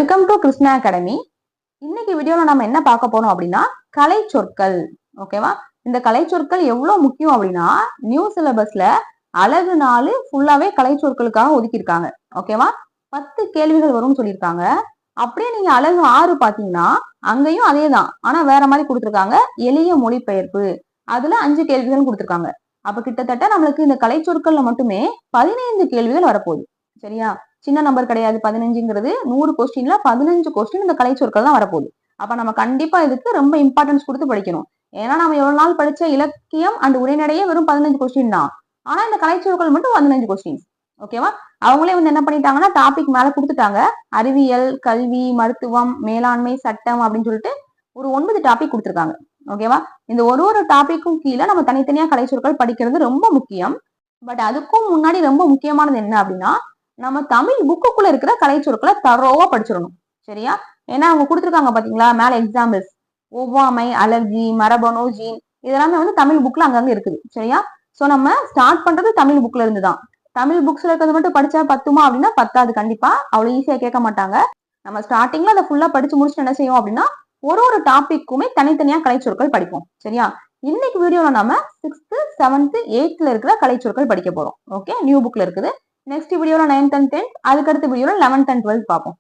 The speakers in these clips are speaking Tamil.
Welcome to Krishna academy. இன்னைக்கு வீடியோல நம்ம என்ன பார்க்க போறோம் அப்படின்னா கலை சொற்கள். ஓகேவா? இந்த கலை சொற்கள் எவ்வளவு முக்கியம் அப்படின்னா நியூ சிலபஸ்ல அழகு 4 ஃபுல்லாவே கலை சொற்களுக்காக ஒதுக்கியிருக்காங்க. ஓகேவா? 10 கேள்விகள் வரும்னு சொல்லியிருக்காங்க. அப்படியே நீங்க அழகு 6 பாத்தீங்கன்னா அங்கேயும் அதே தான், ஆனா வேற மாதிரி கொடுத்துருக்காங்க. எளிய மொழிபெயர்ப்பு, அதுல 5 கேள்விகள் கொடுத்துருக்காங்க. அப்ப கிட்டத்தட்ட நம்மளுக்கு இந்த கலை சொற்கள்ல மட்டுமே 15 கேள்விகள் வரப்போகுது. சரியா? சின்ன நம்பர் கிடையாது. 15ங்கிறது 100 கொஸ்டின்ல 15 கொஸ்டின் இந்த கலை சொற்கள் தான் வரப்போகுது. அப்ப நம்ம கண்டிப்பா இதுக்கு ரொம்ப இம்பார்ட்டன்ஸ் கொடுத்து படிக்கணும். ஏன்னா நம்ம எவ்வளவு நாள் படிச்ச இலக்கியம் அண்ட் உரைநடையே வெறும் 15 கொஸ்டின் தான். ஆனா இந்த கலை சொற்கள் மட்டும் 15 கொஸ்டின். ஓகேவா? அவங்களே என்ன பண்ணிட்டாங்கன்னா டாபிக் மேல கொடுத்துட்டாங்க. அறிவியல், கல்வி, மருத்துவம், மேலாண்மை, சட்டம் அப்படின்னு சொல்லிட்டு ஒரு 9 டாபிக் கொடுத்துருக்காங்க. ஓகேவா? இந்த ஒரு டாபிக்கும் கீழே நம்ம தனித்தனியா கலை சொற்கள் படிக்கிறது ரொம்ப முக்கியம். பட் அதுக்கும் முன்னாடி ரொம்ப முக்கியமானது என்ன அப்படின்னா நம்ம தமிழ் புக்குக்குள்ள இருக்கிற கலை சொற்களை தரோவா படிச்சிடணும். சரியா? ஏன்னா அவங்க கொடுத்துருக்காங்க பாத்தீங்களா மேல எக்ஸாம்பிள்ஸ், ஒவ்வாமை, அலர்ஜி, மரபணு, ஜீன், இதெல்லாமே தமிழ் புக்ல அங்கங்க இருக்குது. சரியா? சோ நம்ம ஸ்டார்ட் பண்றது தமிழ் புக்ல இருந்து தான். தமிழ் புக்ஸ்ல இருக்கிறது மட்டும் படிச்சா பத்துமா அப்படின்னா பத்தாது. கண்டிப்பா அவ்வளவு ஈஸியா கேட்க மாட்டாங்க. நம்ம ஸ்டார்டிங்ல அதை ஃபுல்லா படிச்சு முடிச்சுட்டு என்ன செய்வோம் அப்படின்னா ஒரு டாபிக்குமே தனித்தனியா கலை சொற்கள் படிப்போம். சரியா? இன்னைக்கு வீடியோல நம்ம 6th, 7th, 8th இருக்கிற கலை சொற்கள் படிக்க போறோம். ஓகே, நியூ புக்ல இருக்குது. நெக்ஸ்ட் வீடியோல 9th and 10th, அதுக்கடுத்த வீடியோல 11th and 12th பார்ப்போம்.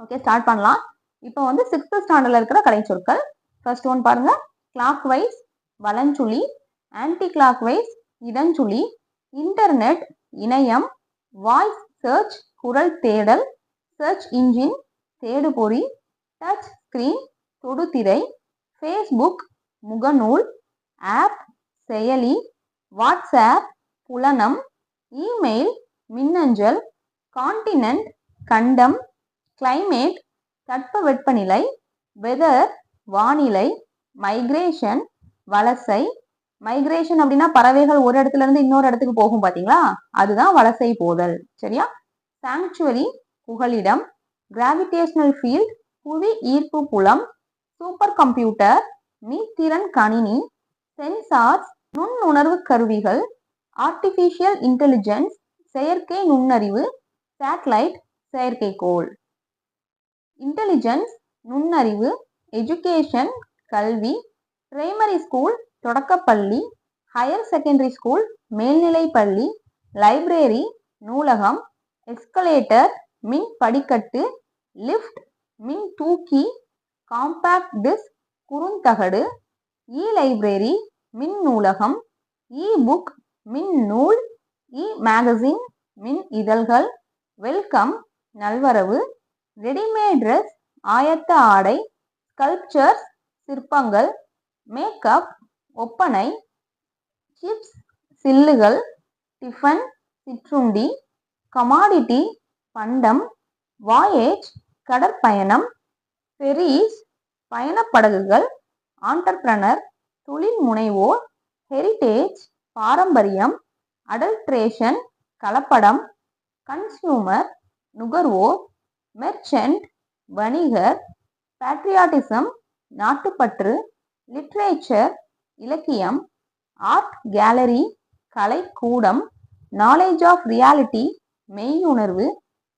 ஓகே, ஸ்டார்ட் பண்ணலாம். இப்போ 6th ஸ்டாண்டர்ட்ல இருக்கிற கலை சொற்கள். ஃபர்ஸ்ட் ஒன் பாருங்க. கிளாக் வைஸ் வலஞ்சுழி, ஆன்டி கிளாக் வைஸ் இடஞ்சுழி, இன்டர்நெட் இணையம், வாய்ஸ் சர்ச் குரல் தேடல், சர்ச் இன்ஜின் தேடுபொறி, டச் ஸ்கிரீன் தொடுதிரை, ஃபேஸ்புக் முகநூல், ஆப் செயலி, வாட்ஸ்ஆப் புலனம், இமெயில் மின்னஞ்சல், கான்டினென்ட் கண்டம், கிளைமேட் தட்பவெப்பநிலை, வெதர் வானிலை, மைக்ரேஷன் வலசை. மைக்ரேஷன் அப்படின்னா பறவைகள் ஒரு இடத்துல இருந்து இன்னொரு இடத்துக்கு போகும் பாத்தீங்களா, அதுதான் வலசை போதல். சரியா? சாங்சுவரி புகலிடம், கிராவிடேஷனல் ஃபீல்ட் புவி ஈர்ப்பு புலம், சூப்பர் கம்ப்யூட்டர் மீத்திறன் கணினி, சென்சார்ஸ் நுண்ணுணர்வு கருவிகள், ஆர்டிபிஷியல் இன்டெலிஜென்ஸ் செயற்கை நுண்ணறிவு, சேட்டலைட் செயற்கைக்கோள். இன்டெலிஜென்ஸ் நுண்ணறிவு, எஜுகேஷன் கல்வி, பிரைமரி ஸ்கூல் தொடக்கப்பள்ளி, ஹையர் செகண்டரி ஸ்கூல் மேல்நிலை பள்ளி, லைப்ரரி நூலகம், எஸ்கலேட்டர் மின் படிக்கட்டு, லிஃப்ட் மின் தூக்கி, காம்பாக்ட் டிஸ்க் குறுந்தகடு, இ லைப்ரரி மின் நூலகம், இ புக் மின் நூல், இ மேகசின் மின் இதழ்கள், வெல்கம் நல்வரவு, ரெடிமேட் ட்ரெஸ் ஆயத்த ஆடை, ஸ்கல்ப்சர்ஸ் சிற்பங்கள், மேக்கப் ஒப்பனை, சிப்ஸ் சில்லுகள், டிஃபன் சிற்றுண்டி, கமாடிட்டி பண்டம், வாயேஜ் கடற்பயணம், ஃபெரீஸ் பயணப்படகுகள், ஆண்டர்பிரனர் தொழில் முனைவோர், ஹெரிட்டேஜ் பாரம்பரியம், அடல்ட்ரேஷன் கலப்படம், கன்சியூமர் நுகர்வோர், மெர்ச்சன்ட் வணிகர், பேட்ரியாட்டிசம் நாட்டுப்பற்று, லிட்ரேச்சர் இலக்கியம், ஆர்ட் கேலரி கலைக்கூடம், நாலேஜ் ஆஃப் ரியாலிட்டி மெய்யுணர்வு,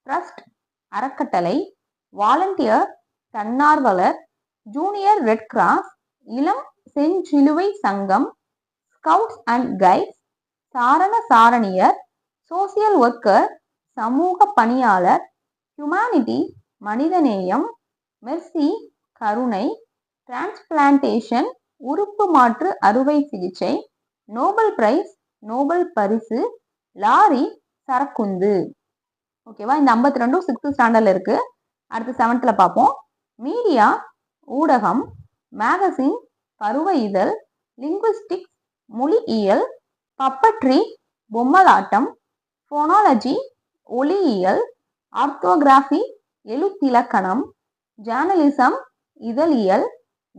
ட்ரஸ்ட் அறக்கட்டளை, வாலண்டியர் தன்னார்வலர், ஜூனியர் ரெட் கிராஸ், இளம் செஞ்சிலுவை சங்கம், ஸ்கவுட்ஸ் அண்ட் கைட்ஸ், சாரண சாரணியர், சோசியல் ஒர்க்கர் சமூக பணியாளர், ஹியூமானிட்டி மனிதநேயம், மெர்சி கருணை, டிரான்ஸ்பிளான்டேஷன் உறுப்பு மாற்று அறுவை சிகிச்சை, நோபல் பிரைஸ் நோபல் பரிசு, லாரி சரக்குந்து. ஓகேவா? இந்த 52 6th ஸ்டாண்டர்ட்ல இருக்கு. அடுத்து 7th பார்ப்போம். மீடியா ஊடகம், மேகசின் பருவ இதழ், லிங்குவிஸ்டிக்ஸ் மொழியியல், பப்பட்ரி பொம்மலாட்டம், போனாலஜி ஒளியியல், ஆர்த்தோகிராஃபி எழுத்திலக்கணம், ஜேர்னலிசம் இதழியல்,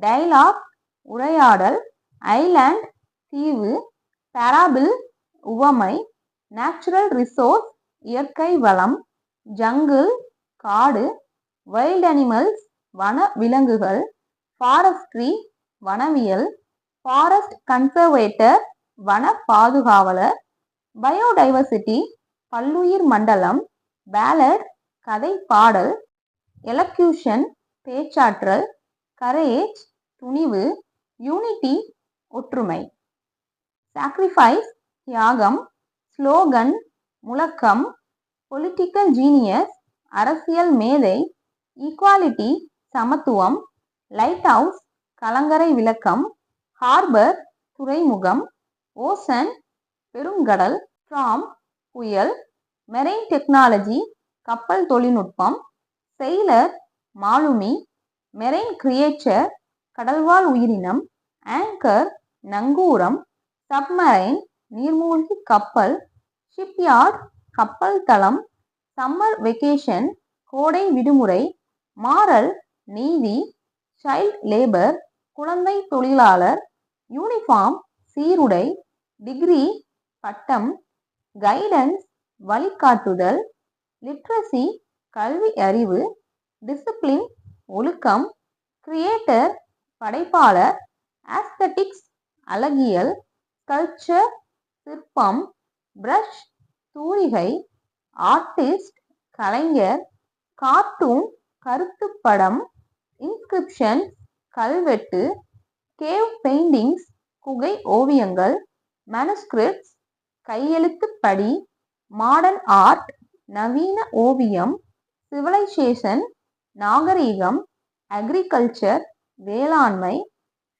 டயலாக் உரையாடல், ஐலாண்ட் தீவு, பாராபிள் உவமை, நேச்சுரல் ரிசோர்ஸ் இயற்கை வளம், ஜங்கிள் காடு, வைல்ட் அனிமல்ஸ் வன விலங்குகள், ஃபாரஸ்ட்ரி வனவியல், ஃபாரஸ்ட் கன்சர்வேட்டர் வன பாதுகாவலர், பயோடைவர்சிட்டி பல்லுயிர் மண்டலம், பேலட் கதை பாடல், எலக்யூஷன் பேச்சாற்றல், கரேஜ் துணிவு, யூனிட்டி ஒற்றுமை. சாக்ரிஃபைஸ் தியாகம், ஸ்லோகன் முழக்கம், பொலிட்டிக்கல் ஜீனியஸ் அரசியல் மேதை, ஈக்வாலிட்டி சமத்துவம், லைட் ஹவுஸ் கலங்கரை விளக்கம், ஹார்பர் துறைமுகம், ஓசன் பெருங்கடல், ஸ்ட்ராம் புயல், மெரைன் டெக்னாலஜி கப்பல் தொழில்நுட்பம், செயிலர் மாலுமி, மெரைன் கிரியேச்சர் கடல்வாழ் உயிரினம், ஆங்கர் நங்கூரம், சப்மரைன் நீர்மூழ்கி கப்பல், ஷிப்யார்ட் கப்பல் தளம், சம்மர் வெக்கேஷன் கோடை விடுமுறை, மாரல் நீதி, சைல்ட் லேபர் குழந்தை தொழிலாளர், யூனிஃபார்ம் சீருடை, டிகிரி பட்டம், கைடன்ஸ் வழிகாட்டுதல், லிட்ரஸி கல்வி அறிவு, டிசிப்ளின் ஒழுக்கம், கிரியேட்டர் படைப்பாளர், ஆஸ்தட்டிக்ஸ் அழகியல், ஸ்கல்ப்சர் சிற்பம், பிரஷ் தூரிகை, ஆர்டிஸ்ட் கலைஞர், கார்ட்டூன் கருத்துப்படம், இன்ஸ்கிரிப்ஷன் கல்வெட்டு, கேவ் பெயிண்டிங்ஸ் குகை ஓவியங்கள், மேனுஸ்கிரிப்ட்ஸ் கையெழுத்துப்படி, மாடர்ன் ஆர்ட் நவீன ஓவியம், சிவிலைசேஷன் நாகரீகம், அக்ரிகல்ச்சர் வேளாண்மை,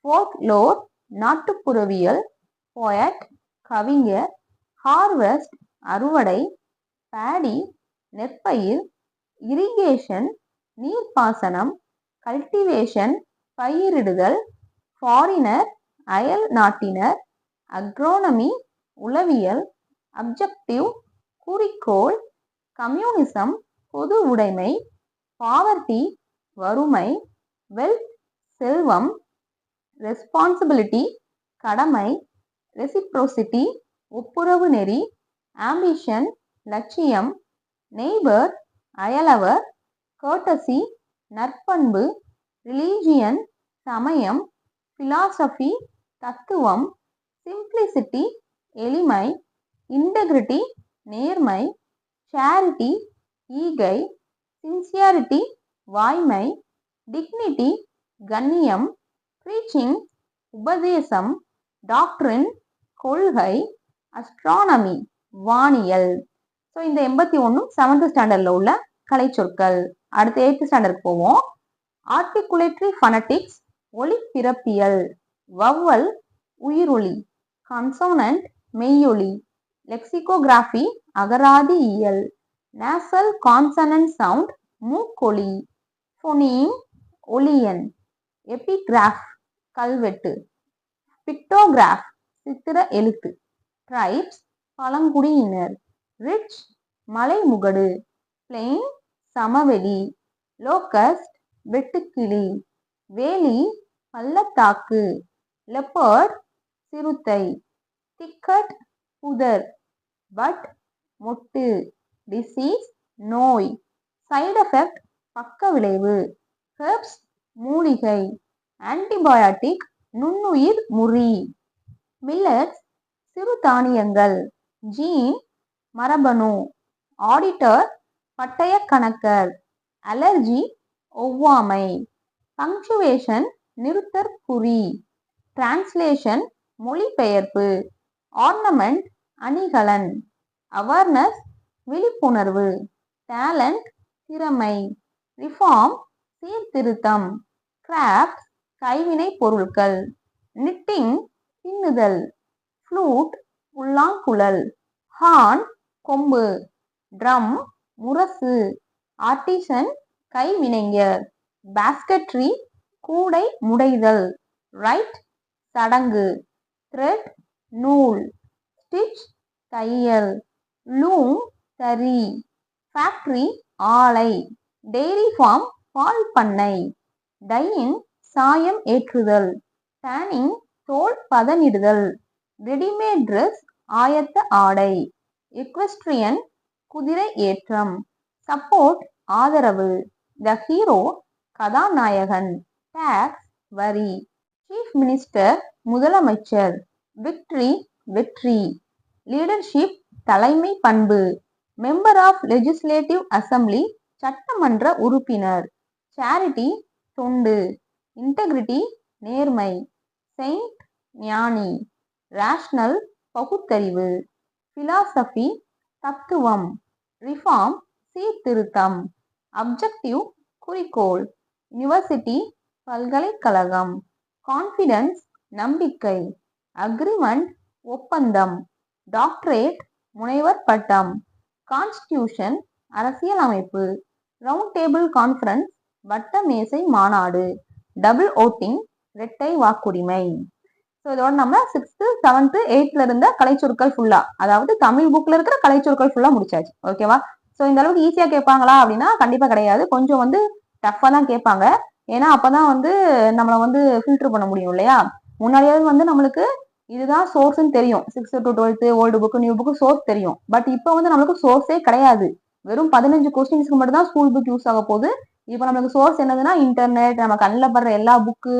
ஃபோக்லோர் நாட்டுப்புறவியல், போயட் கவிஞர், ஹார்வெஸ்ட் அறுவடை, பேடி நெற்பயிர், இரிகேஷன் நீர்ப்பாசனம், கல்டிவேஷன் பயிரிடுதல், ஃபாரினர் அயல் நாட்டினர், அக்ரோனமி உளவியல், அப்ஜெக்டிவ் குறிக்கோள், கம்யூனிசம் பொது உடைமை, பாவர்ட்டி வறுமை, வெல்த் செல்வம், ரெஸ்பான்சிபிலிட்டி கடமை, ரெசிப்ரோசிட்டி ஒப்புரவு நெறி, ஆம்பிஷன் லட்சியம், நெய்பர் அயலவர், கர்ட்டசி நற்பண்பு, ரிலீஜியன் சமயம், பிலாசபி தத்துவம், சிம்பிளிசிட்டி எளிமை, இன்டெகிரிட்டி நேர்மை, சேரிட்டி ஈகை, சின்சியாரிட்டி வாய்மை, டிக்னிட்டி கண்ணியம், ப்ரீச்சிங் உபதேசம், டாக்ட்ரின் கொள்கை, அஸ்ட்ரானமி வானியல். ஸோ இந்த 81 7th ஸ்டாண்டர்ட்ல உள்ள கலைச்சொற்கள். அடுத்து 8th ஸ்டாண்டர்ட் போவோம். ஆர்டிகுலேட்டரி ஃபனட்டிக்ஸ் ஒலி பிறப்பியல், வவ்வல் உயிரொலி, கன்சோனன்ட் மெய்யொலி, லெக்சிகோகிராஃபி அகராதியியல், நேசல் கான்சனன்ட் சவுண்ட் மூக்கொலி, ஃபோனீம் ஒலியன், எபிகிராஃப் கல்வெட்டு, பிக்டோகிராஃப் சித்திர எழுத்து, ட்ரைப்ஸ் பழங்குடியினர், ரிட்ஜ் மலைமுகடு, பிளெயின் சமவெளி, லோக்கஸ்ட் வெட்டுக்கிளி, வேலி பள்ளத்தாக்கு, லெப்பர்ட் சிறுத்தை, திக்கட் புதர், பட் மொட்டு, டிசீஸ் நோய், சைடு எஃபெக்ட் பக்க விளைவு, ஹெர்ப்ஸ் மூலிகை, ஆன்டிபயாட்டிக் நுண்ணுயிர் முறி, மில்லட்ஸ் சிறுதானியங்கள், ஜீன் மரபணு, ஆடிட்டர் பட்டய கணக்கர், அலர்ஜி ஒவ்வாமை, பங்க்சுவேஷன் நிறுத்தற்குறி, டிரான்ஸ்லேஷன் மொழிபெயர்ப்பு, ஆர்னமெண்ட் அணிகலன், அவேர்னஸ் விழிப்புணர்வு, டேலண்ட் திறமை, ரிஃபார்ம் சீர்திருத்தம், கிராஃப்ட் கைவினை பொருட்கள், நிட்டிங் பின்னுதல், ஃப்ளூட் புல்லாங்குழல், ஹார்ன் கொம்பு, ட்ரம் முரசு, ஆர்டிசன் கைவினைஞர், பாஸ்கட்ரி கூடை முடைதல், ரைட் சடங்கு, த்ரெட் நூல், ஸ்டிச் தையல், லூம் தறி, ஃபேக்டரி ஆலை, டெய்ரி ஃபார்ம் பால் பண்ணை, டையிங் சாயம் ஏற்றுதல், டேனிங் தோல் பதனிடுதல், ரெடிமேட் ட்ரெஸ் ஆயத்த ஆடை, எக்வெஸ்ட்ரியன் குதிரை ஏற்றம், சப்போர்ட் ஆதரவு, த ஹீரோ கதாநாயகன், டாக்ஸ் வரி, சீஃப் மினிஸ்டர் முதலமைச்சர், விக்டரி வெற்றி, லீடர்ஷிப் தலைமை பண்பு, மெம்பர் ஆஃப் லெஜிஸ்லேட்டிவ் அசம்பிளி சட்டமன்ற உறுப்பினர். சேரிட்டி தொண்டு. இன்டெகிரிட்டி நேர்மை. செயின்ட் ஞானி. ரேஷனல் பகுத்தறிவு. பிலாசபி தத்துவம். ரிஃபார்ம் சீர்திருத்தம். அப்ஜெக்டிவ் குறிக்கோள். யுனிவர்சிட்டி பல்கலைக்கழகம். கான்ஃபிடன்ஸ் நம்பிக்கை. அக்ரிமெண்ட் ஒப்பந்தம். டாக்டரேட் முனைவர் பட்டம். கான்ஸ்டிடியூஷன் அரசியலமைப்பு. ரவுண்ட் டேபிள் கான்ஃபரன்ஸ் வட்ட மேசை மாநாடு. டபுள் ஓட்டிங் இரட்டை வாக்குரிமை. ஸோ இதோட நம்ம 6th 7th 8th இருந்த கலைச்சொற்கள் ஃபுல்லா, அதாவது தமிழ் புக்ல இருக்கிற கலைச்சொற்கள் ஃபுல்லா முடிச்சாச்சு. ஓகேவா? ஸோ இந்த அளவுக்கு ஈஸியா கேட்பாங்களா அப்படின்னா கண்டிப்பா கிடையாது. கொஞ்சம் டஃப்பா தான் கேட்பாங்க. ஏன்னா அப்பதான் நம்மளை ஃபில்டர் பண்ண முடியும் இல்லையா? முன்னாடியாவது நம்மளுக்கு இதுதான் சோர்ஸ்ன்னு தெரியும். 6th to 12th old book new book source தெரியும். பட் இப்போ நம்மளுக்கு சோர்ஸே கிடையாது. வெறும் 15 கொஸ்டின்ஸ்க்கு மட்டும் தான் ஸ்கூல் புக் யூஸ் ஆக போகுது. இப்போ நம்மளுக்கு சோர்ஸ் என்னதுன்னா இன்டர்நெட், நம்ம கண்ணில் படுற எல்லா புக்கு,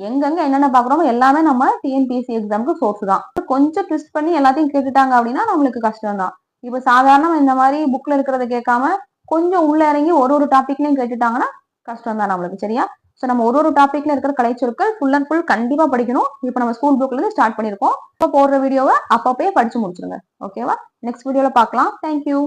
எங்கெங்க என்னென்ன பாக்குறோமோ எல்லாமே நம்ம டிஎன்பிஎஸ்சி எக்ஸாமுக்கு சோர்ஸ் தான். கொஞ்சம் ட்விஸ்ட் பண்ணி எல்லாத்தையும் கேட்டுட்டாங்க அப்படின்னா நம்மளுக்கு கஷ்டம் தான். இப்போ சாதாரண இந்த மாதிரி புக்ல இருக்கிறத கேட்காம கொஞ்சம் உள்ள இறங்கி ஒரு டாபிக்லயும் கேட்டுட்டாங்கன்னா கஷ்டம் தான் நம்மளுக்கு. சரியா? ஸோ நம்ம ஒரு டாபிக்ல இருக்கிற கலைச்சொற்கள் ஃபுல் அண்ட் ஃபுல் கண்டிப்பா படிக்கணும். இப்போ நம்ம ஸ்கூல் புக்ல இருந்து ஸ்டார்ட் பண்ணிருக்கோம். இப்போ போடுற வீடியோவை அப்பப்பே படிச்சு முடிச்சிருங்க. ஓகேவா? நெக்ஸ்ட் வீடியோல பார்க்கலாம். தேங்க்யூ.